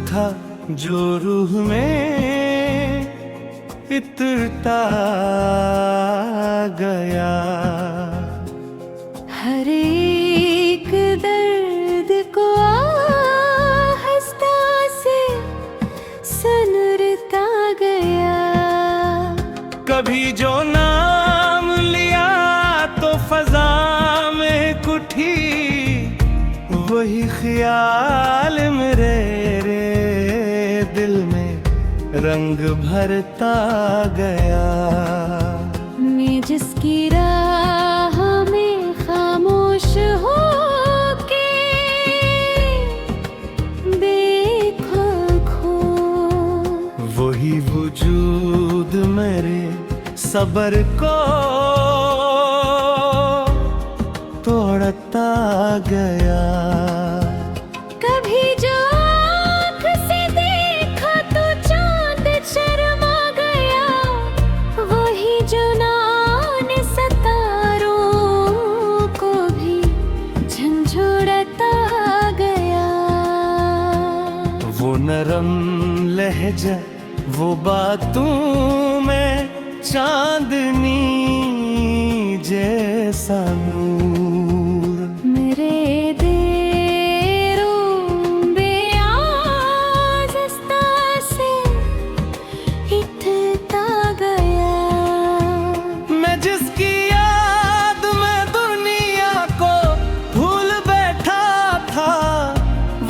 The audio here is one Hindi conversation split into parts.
था जो रूह में इतरता गया। हर एक दर्द को आहिस्ता से सनरता गया। कभी जो नाम लिया तो फजा में उठी, वही ख्याल मेरे दिल में रंग भरता गया। मैं जिसकी राह में खामोश होके देखो खो, वही वजूद मेरे सब्र को तोड़ता गया। कभी जो आँख से देखा तो चांद शर्मा गया, वही जो नान सितारों को भी झंझोड़ता गया। वो नरम लहजा, वो बातों में चांदनी जैसा नूर, मेरे देरों बेआज़िस्ता से हिटता गया। मैं जिसकी याद में दुनिया को भूल बैठा था,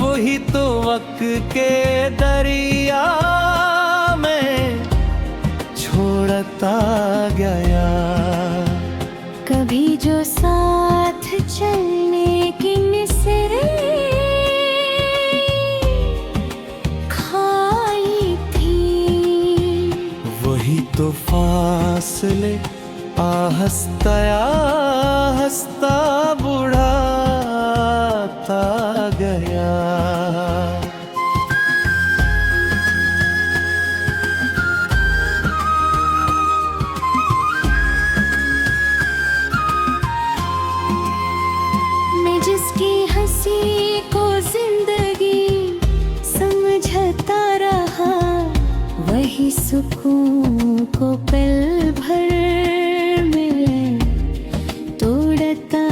वही तो वक्त के दरिया में छोड़ता गया। कभी जो साथ चलने की निसरे खाई थी, वही तो फासले आहिस्ता आहिस्ता बुढ़ाता गया। जिसकी हंसी को जिंदगी समझता रहा, वही सुकून को पल भर में तोड़ता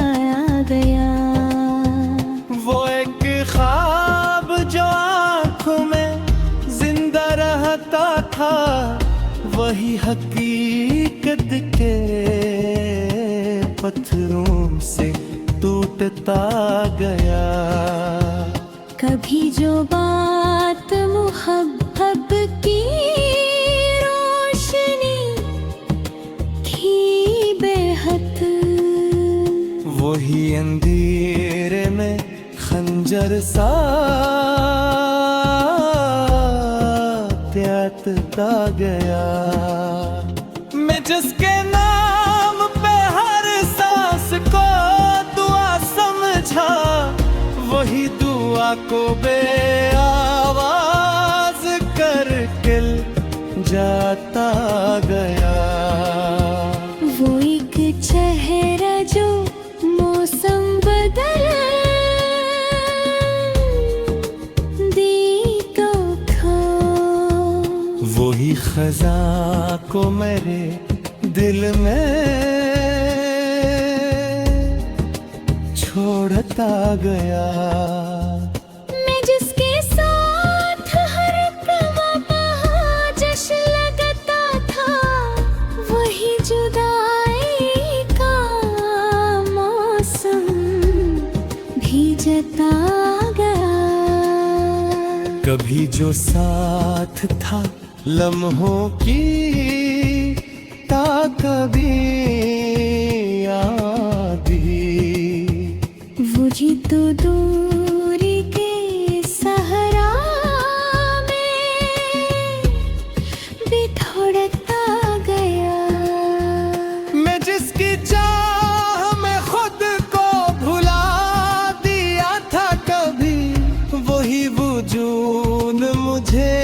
गया। वो एक ख्वाब जो आँखों में जिंदा रहता था, वही हकीकत के पत्थरों से टूटता गया। कभी जो बात मुहब्बत की रोशनी थी बेहद, वही अंधेरे में खंजर सा त्यागता गया। मैं जिसके नाम पे हर सांस को समझा, वही दुआ को बेआवाज करके जाता गया। वो एक चेहरा जो मौसम बदल दी तो खो, वही खजा को मेरे दिल में छोड़ता गया। मैं जिसके साथ हर लम्हा जश्न लगता था, वही जुदाई का मौसम भी जता गया। कभी जो साथ था लम्हों की ता कभी आधी, वो जी तो दूरी के सहरा में बिछोड़ता गया। मैं जिसकी चाह में खुद को भुला दिया था कभी, वही वजूद मुझे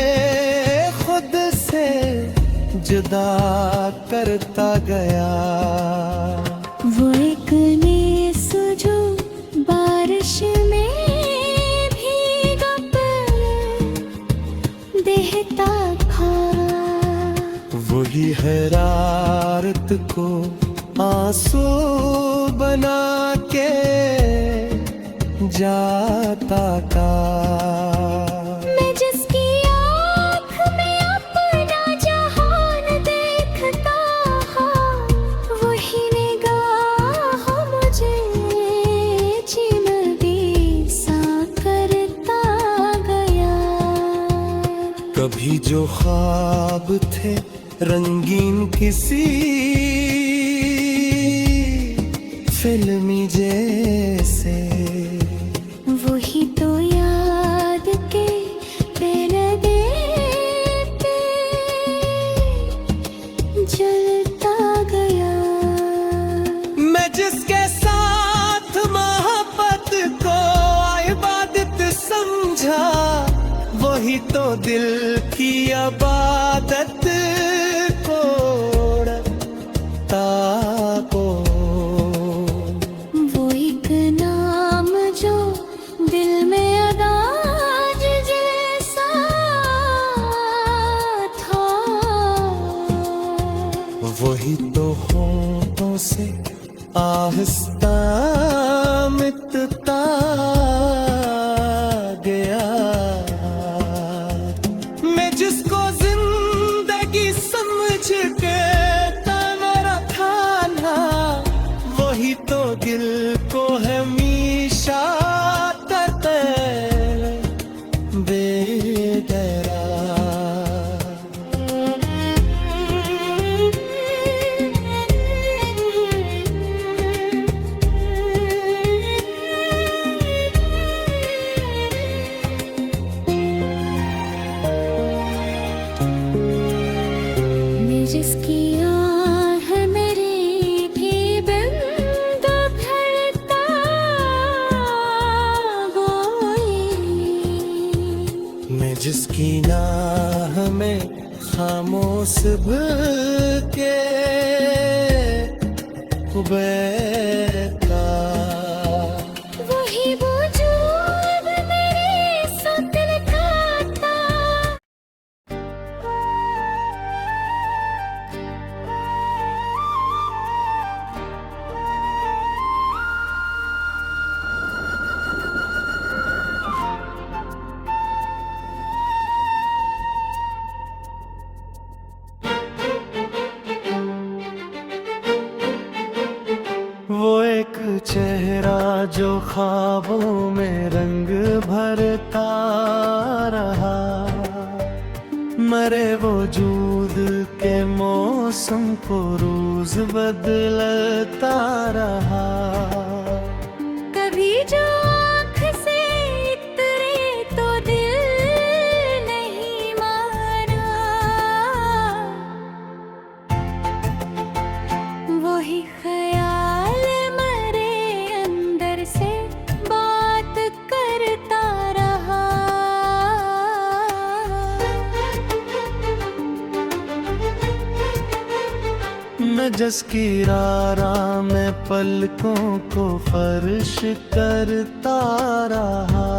खुद से जुदा करता गया। वो एक बारिश में भीगा पर देहता था। वही है रात को आंसू बना के जाता का। मैं जिसकी आँख में अपना जहान देखता हाँ, वही निगाह मुझे चिमटी सा करता गया। कभी जो ख्वाब थे रंगीन किसी फिल्मी जैसे, वही तो याद के पर्दे पे जलता गया। मैं जिसके साथ मोहब्बत को इबादत समझा, वही तो दिल की इबादत कोड़ता को। वो एक नाम जो दिल में अदाज जैसा था, वही तो होठों से आहिस्ता मिटता गया। मैं जिसको जिंदगी समझ के मेरा था ना, वही तो दिल को हमेशा करते बेदरार। मैं जिसकी आह मेरी भी बिंद भरता गोई। मैं जिसकी नाह में खामोश के बैठा, वही वजूद मेरे साथ खाता। वो एक चेहरा जो ख्वाबों में रंग भरता रहा, मरे वजूद के मौसम को रोज बदलता रहा। कभी जो आँख से इतरे तो दिल नहीं माना, वही ख्याल मरे अंदर से बात करता रहा। मैं जिसकी रारा में पलकों को फर्श करता रहा,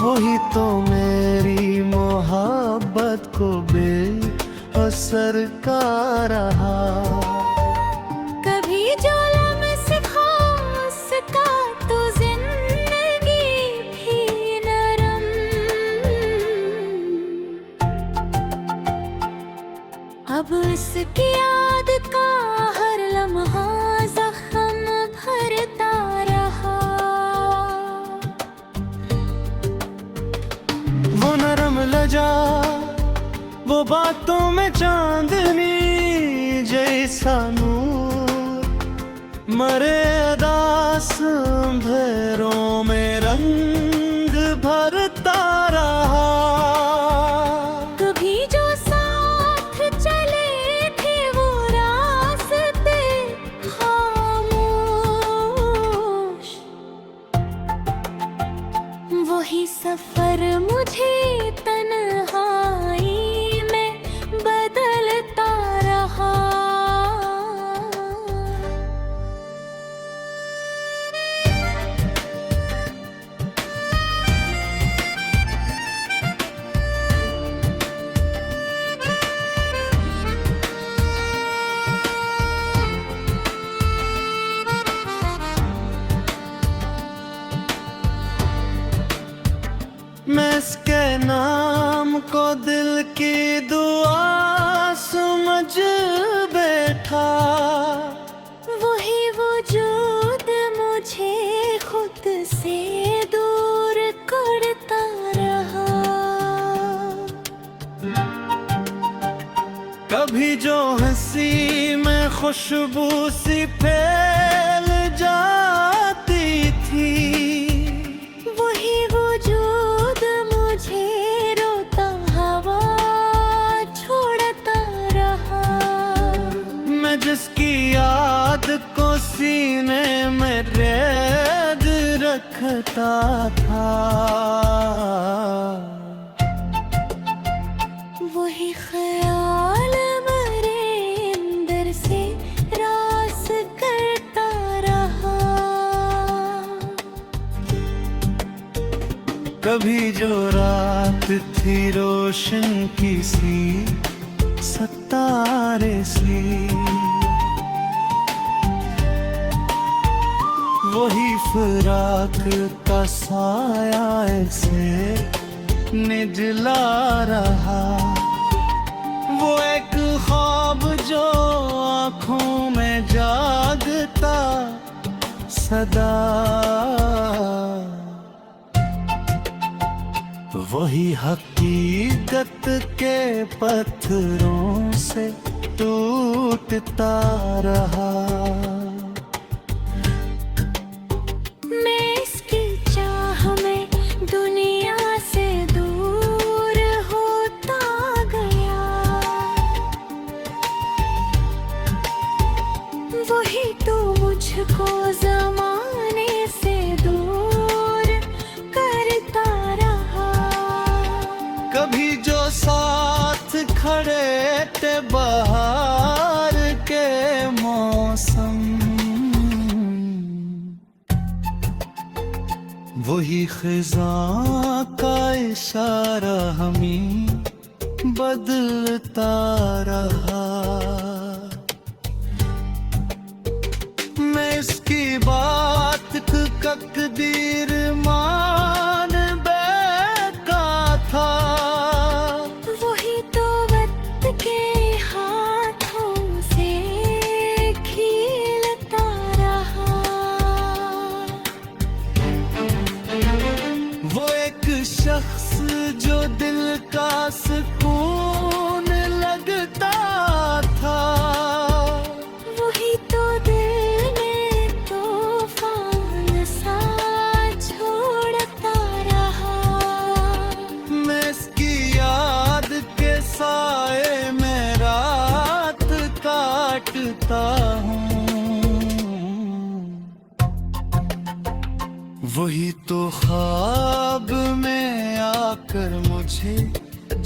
वही तो मेरी मोहब्बत को बेअसर का रहा। कभी जो लम्स खास का तो जिंदगी भी नरम, अब इसकी याद का हर लम्हा जख्म भरता रहा। वो नरम लजा, वो बातों में चांदनी जैसा नूर, मरे अदास अंधेरों में रंग भरता रहा। कभी जो साथ चले थे वो रास्ते खामोश, वही सफर मुझे तन्हाई में बदलता रहा। मैं इसके नाम को दिल की दुआ समझ बैठा। वही वजूद मुझे खुद से दूर करता रहा। कभी जो हंसी में खुशबू सी फैल जाती थी, वही वजूद मुझे रोता हवा छोड़ता रहा। मैं जिसकी याद को सीने में रेद रखता था, वही ख्याल मेरे अंदर से रास करता रहा। कभी जो रात थी रोशन की सी सितारे सी, वही फिराक का साया ऐसे निजला रहा। वो एक ख्वाब जो आँखों में जागता सदा, वही हकीकत के पत्थरों से टूटता रहा। मैं इसकी चाह में दुनिया से दूर होता गया। वही तो मुझको जमाने से दूर करता रहा। कभी जो साथ खड़े थे बहार के मौसम, वही खिज़ां का इशारा हमें बदलता रहा। मैं इसकी बात तकदीर मान बैठा था, वही तो वक्त के हाथों से खीलता रहा। वो एक शख्स जो दिल का सुकून लगता था, वही तो दिल में तूफान सा छोड़ता रहा। मैं इसकी याद के साए में रात काटता हूँ। वही तो ख्वाब में आकर मुझे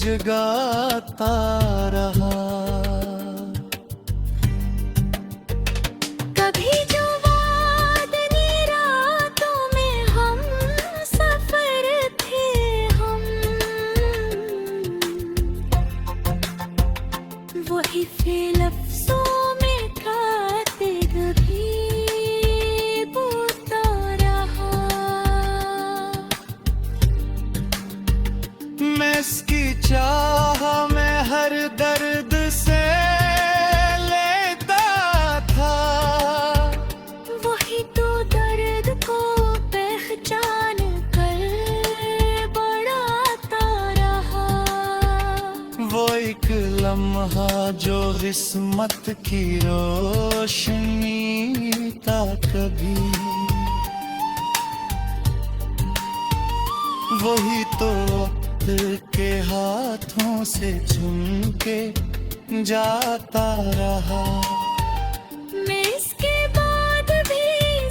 जगाता रहा। कभी जो वादनी रातों में हम सफर थे हम, वही फिर लफ्जों में खातिर भी बोलता रहा। मैं इसकी चाह में हर दर्द से लेता था, वही तो दर्द को पहचान कर बढ़ाता रहा। वो एक लम्हा जो किस्मत की रोशनी था कभी, वही तो के हाथों से चुन के जाता रहा। मैं इसके बाद भी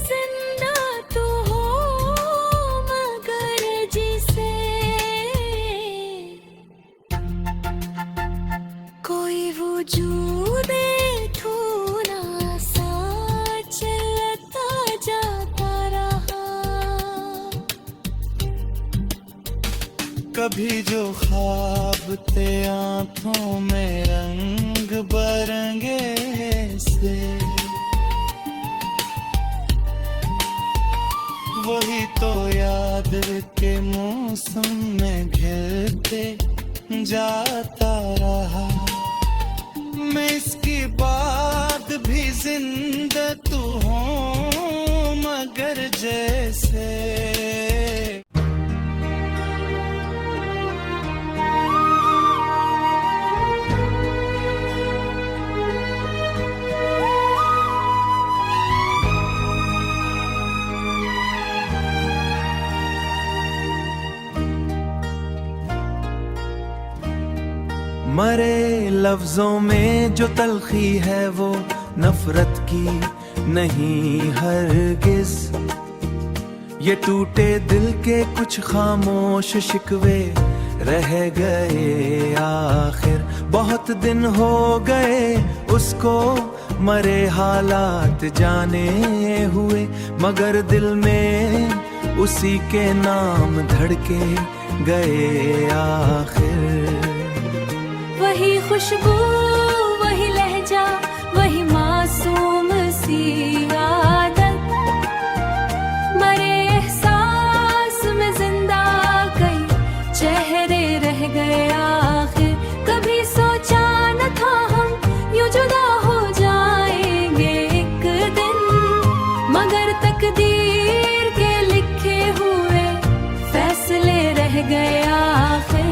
जिंदा तो हो, मगर जिसे कोई वजूद धूना सा चलता जाता रहा। कभी जो ख्वाब थे आँखों में रंग बरंगे से, वही तो याद के मौसम में घिरते जाता रहा। मैं इसके बाद भी जिंदा तू हो मगर जैसे मरे लफ्जों में जो तलखी है वो नफरत की नहीं हरगिज। ये टूटे दिल के कुछ खामोश शिकवे रह गए आखिर। बहुत दिन हो गए उसको मरे हालात जाने हुए, मगर दिल में उसी के नाम धड़के गए आखिर। वही खुशबू, वही लहजा, वही मासूम सी आदत। मरे एहसास में जिंदा कई चेहरे रह गए आखिर। कभी सोचा न था हम यूं जुदा हो जाएंगे एक दिन, मगर तकदीर के लिखे हुए फैसले रह गए आखिर।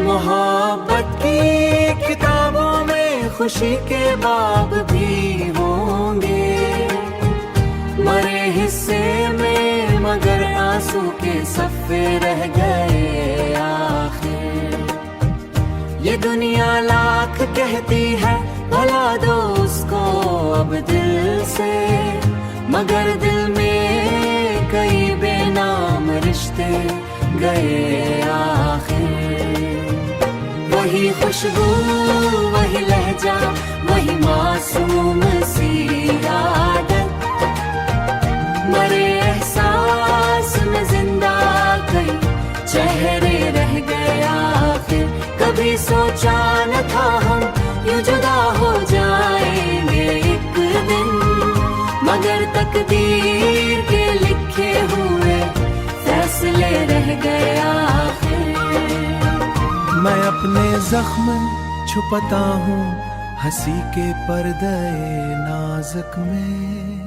मोहब्बत की किताबों में खुशी के बाब भी होंगे, मरे हिस्से में मगर आंसू के सफ़े रह गए आखिर। ये दुनिया लाख कहती है भला दो उसको अब दिल से, मगर दिल में कई बेनाम रिश्ते गए आखिर। वही खुशबू, वही लहजा, वही मासूम सी आदत। मरे एहसास में जिंदा कई चेहरे रह गए आखिर। कभी सोचा न था हम यूं जुदा हो जाएंगे एक दिन, मगर तकदीर के लिखे हुए फैसले रह गए आखिर। मैं अपने जख्म छुपाता हूँ हंसी के पर्दे नाजुक में।